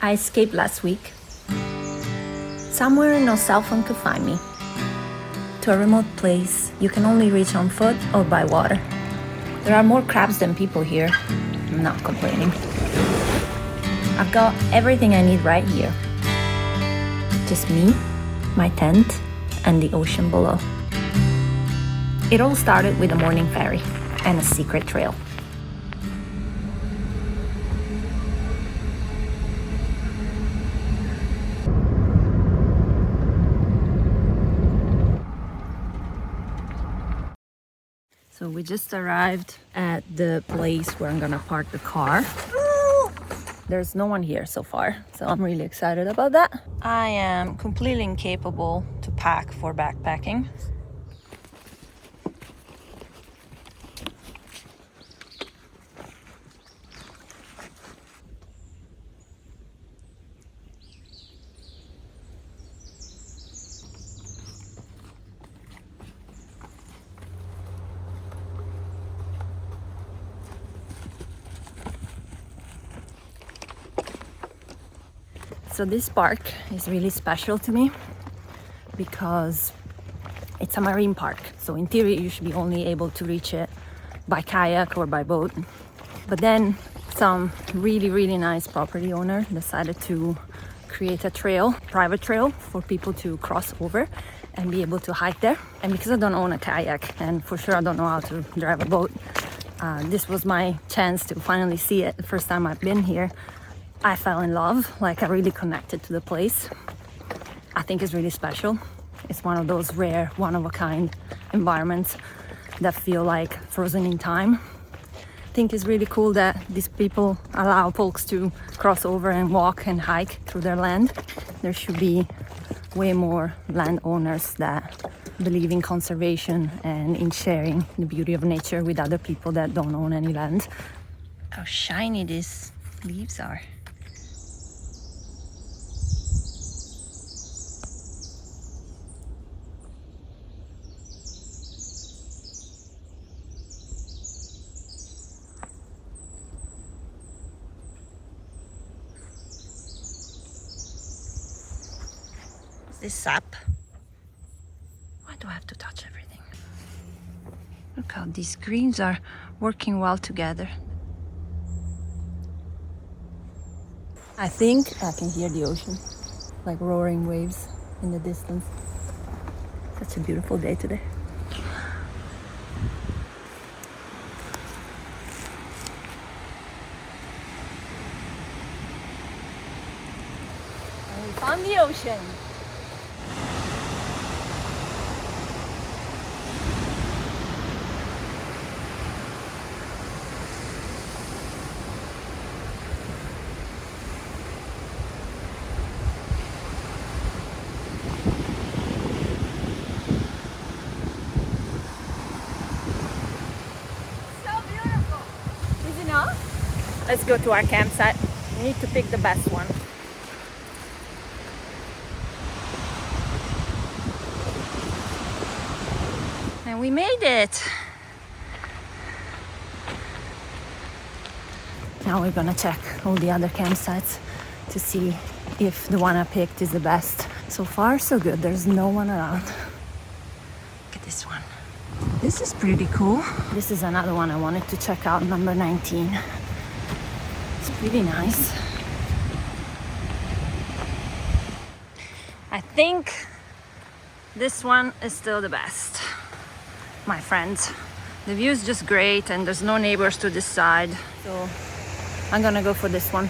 I escaped last week. Somewhere no cell phone could find me. To a remote place you can only reach on foot or by water. There are more crabs than people here. I'm not complaining. I've got everything I need right here. Just me, my tent, and the ocean below. It all started with a morning ferry and a secret trail. So we just arrived at the place where I'm gonna park the car. There's no one here so far, so I'm really excited about that. I am completely incapable to pack for backpacking. So this park is really special to me because it's a marine park. So in theory you should be only able to reach it by kayak or by boat. But then some really nice property owner decided to create a trail, private trail for people to cross over and be able to hike there. And because I don't own a kayak and for sure I don't know how to drive a boat, this was my chance to finally see it. The first time I've been here, I fell in love, like I really connected to the place. I think it's really special. It's one of those rare, one-of-a-kind environments that feel like frozen in time. I think it's really cool that these people allow folks to cross over and walk and hike through their land. There should be way more landowners that believe in conservation and in sharing the beauty of nature with other people that don't own any land. How shiny these leaves are. This sap. Why do I have to touch everything? Look how these greens are working well together. I think I can hear the ocean, like roaring waves in the distance. Such a beautiful day today. And we found the ocean. Let's go to our campsite. We need to pick the best one. And we made it. Now we're gonna check all the other campsites to see if the one I picked is the best. So far, so good. There's no one around. Look at this one. This is pretty cool. This is another one I wanted to check out, number 19. It's pretty nice. I think this one is still the best, my friends. The view is just great and there's no neighbors to this side. So I'm gonna go for this one.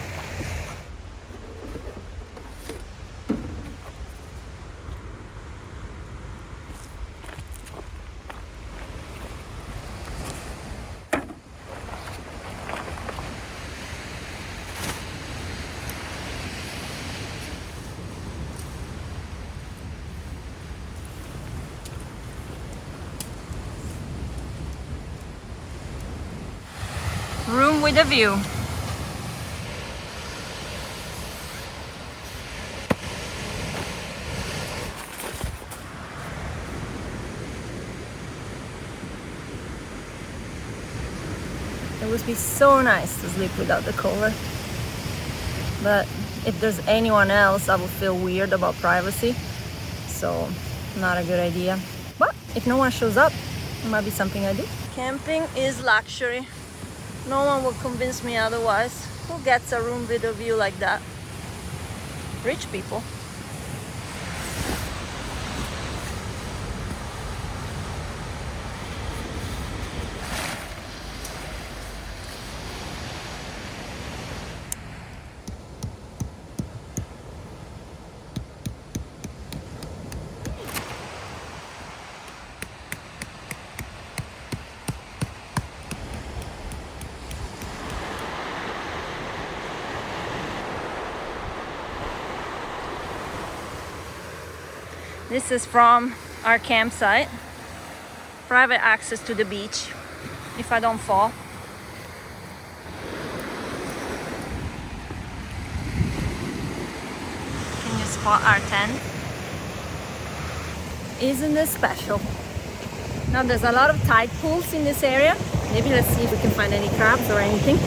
Room with a view. It would be so nice to sleep without the cover, but if there's anyone else, I would feel weird about privacy. So, not a good idea. But if no one shows up, it might be something I do. Camping is luxury. No one will convince me otherwise. Who gets a room with a view like that? Rich people. This is from our campsite. Private access to the beach, if I don't fall. Can you spot our tent? Isn't this special? Now there's a lot of tide pools in this area. Maybe let's see if we can find any crabs or anything.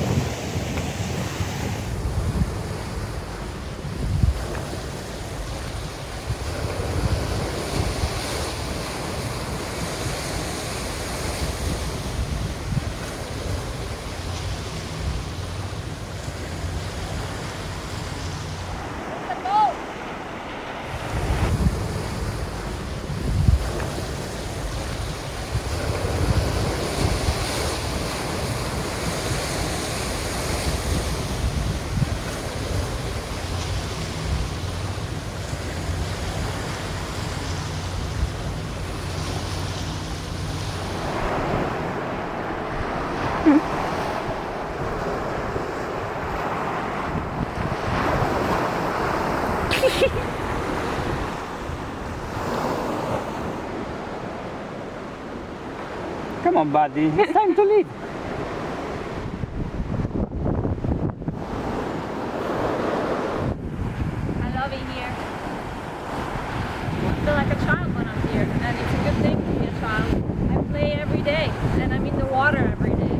Come on, buddy. It's time to leave. I love it here. I feel like a child when I'm here, and it's a good thing to be a child. I play every day, and I'm in the water every day.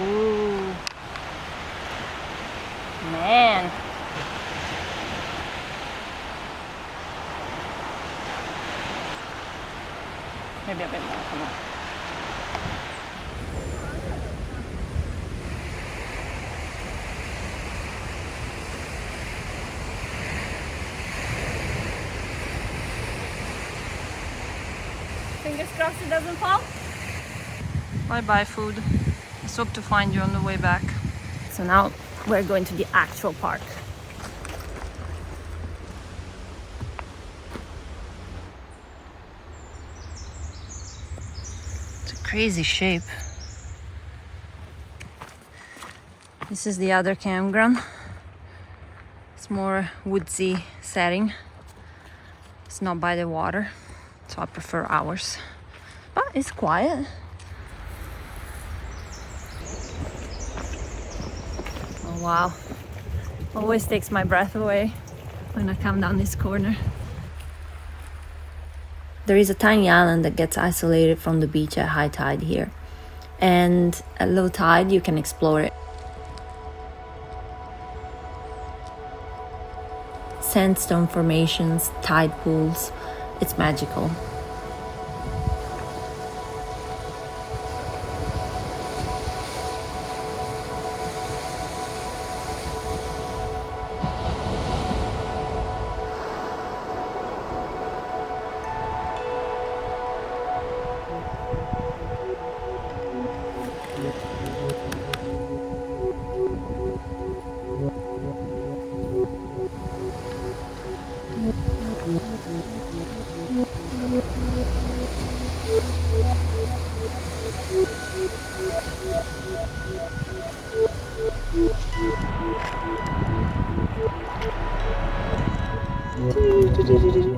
Ooh. Man. Maybe a bit more, come on. Fingers crossed it doesn't fall. Bye-bye food. Let's hope to find you on the way back. So now we're going to the actual park. It's a crazy shape. This is the other campground. It's more woodsy setting. It's not by the water, so I prefer ours. But it's quiet. Oh wow. Always takes my breath away when I come down this corner. There is a tiny island that gets isolated from the beach at high tide here. And at low tide you can explore it. Sandstone formations, tide pools, it's magical.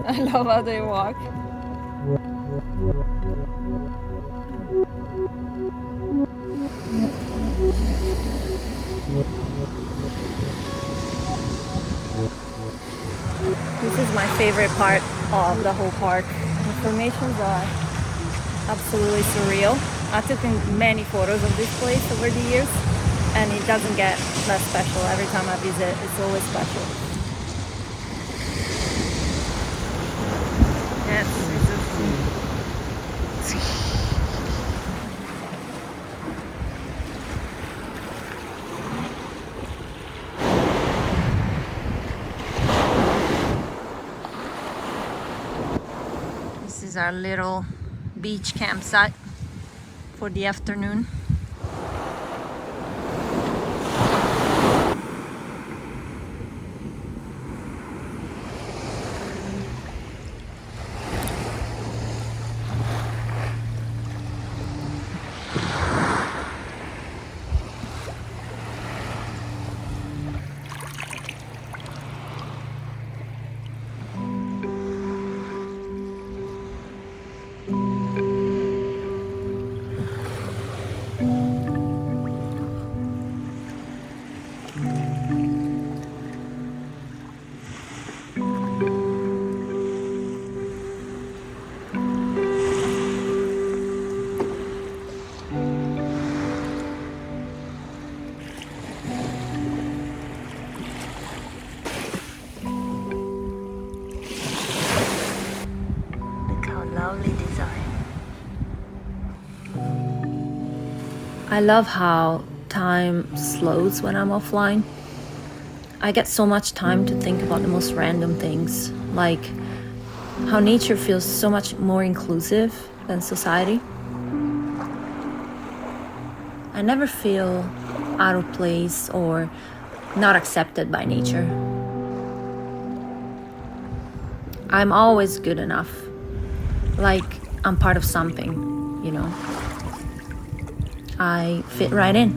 I love how they walk. This is my favorite part of the whole park. The formations are absolutely surreal. I took many photos of this place over the years, and it doesn't get less special. Every time I visit, it's always special. Yes, it's a This is our little beach campsite for the afternoon. Lovely design. I love how time slows when I'm offline. I get so much time to think about the most random things, like how nature feels so much more inclusive than society. I never feel out of place or not accepted by nature. I'm always good enough. Like I'm part of something, you know. I fit right in.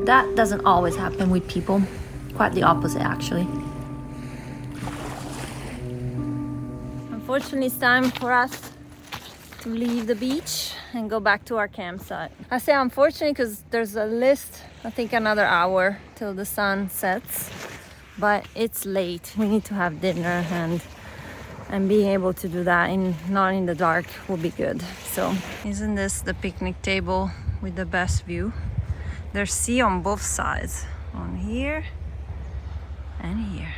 That doesn't always happen with people. Quite the opposite, actually. Unfortunately, it's time for us to leave the beach and go back to our campsite. I say unfortunately because there's a list, I think another hour till the sun sets, but it's late. We need to have dinner, and being able to do that not in the dark will be good. So isn't this the picnic table with the best view? There's sea on both sides, on here and here.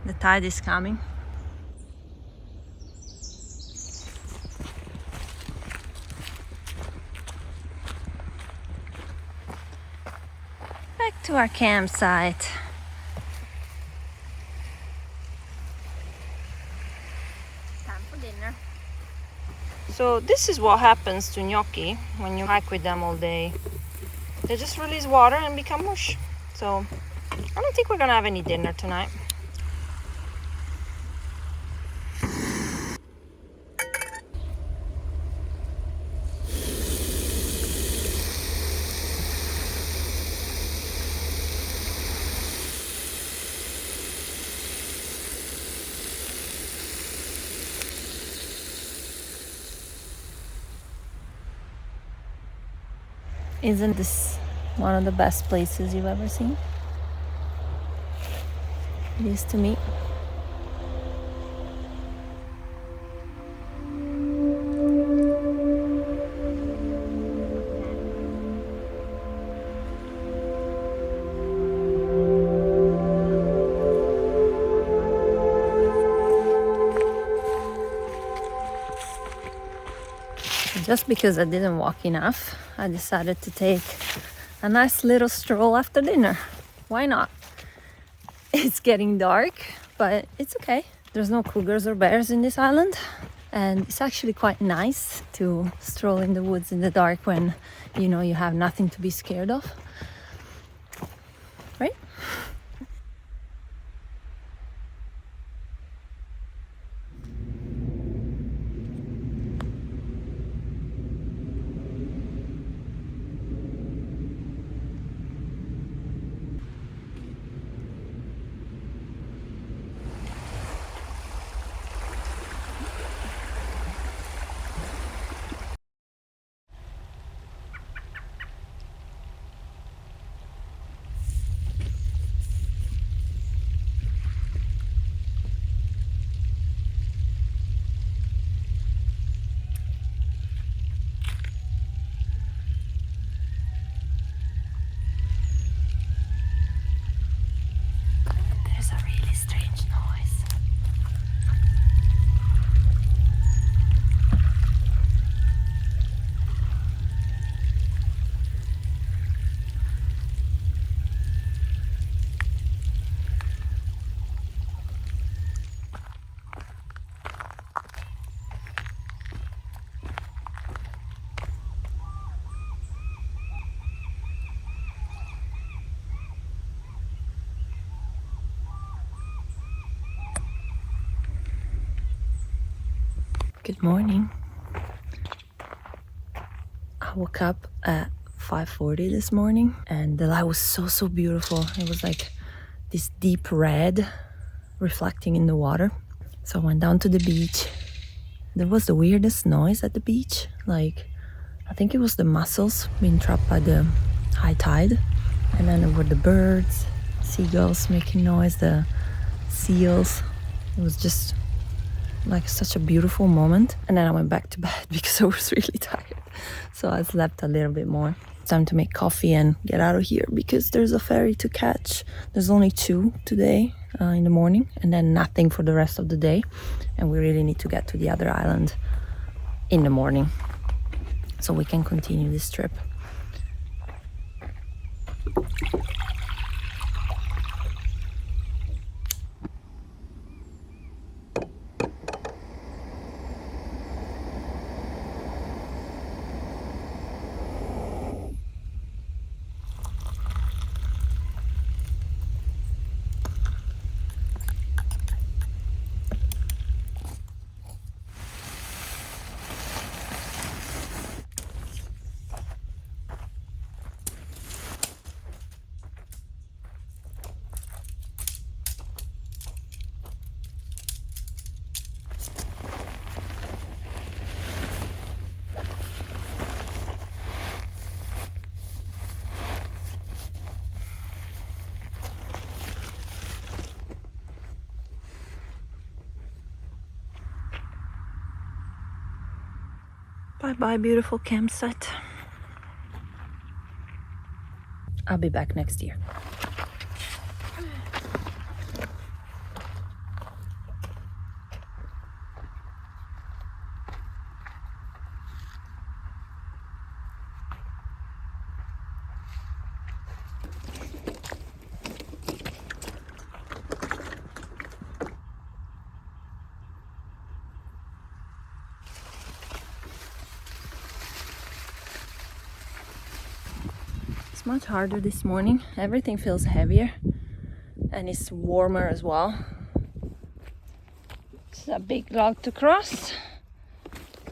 The tide is coming. Back to our campsite. Time for dinner. So this is what happens to gnocchi when you hike with them all day. They just release water and become mush. So I don't think we're gonna have any dinner tonight. Isn't this one of the best places you've ever seen? It is to me. Just because I didn't walk enough, I decided to take a nice little stroll after dinner. Why not? It's getting dark, but it's okay. There's no cougars or bears in this island, and it's actually quite nice to stroll in the woods in the dark when you know you have nothing to be scared of, right? Good morning. I woke up at 5:40 this morning and the light was so beautiful. It was like this deep red reflecting in the water. So I went down to the beach. There was the weirdest noise at the beach. Like, I think it was the mussels being trapped by the high tide. And then there were the birds, seagulls making noise, the seals. It was just like such a beautiful moment. And then I went back to bed because I was really tired. So I slept a little bit more. It's time to make coffee and get out of here because there's a ferry to catch. There's only 2 today in the morning and then nothing for the rest of the day. And we really need to get to the other island in the morning so we can continue this trip. Bye-bye, beautiful campsite. I'll be back next year. Much harder this morning. Everything feels heavier and it's warmer as well. It's a big log to cross.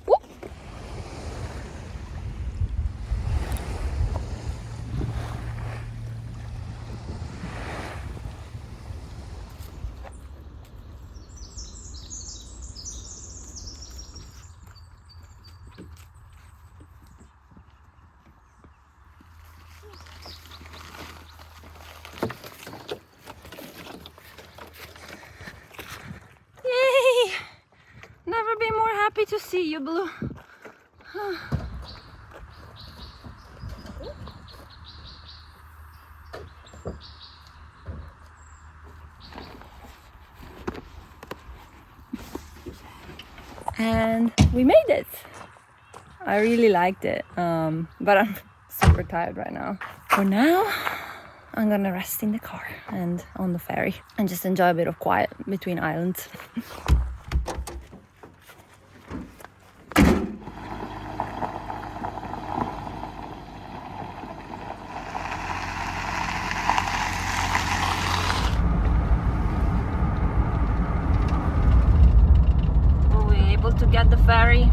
Whoop. Never been more happy to see you, Blue. And we made it. I really liked it, but I'm super tired right now. For now, I'm gonna rest in the car and on the ferry and just enjoy a bit of quiet between islands. To get the ferry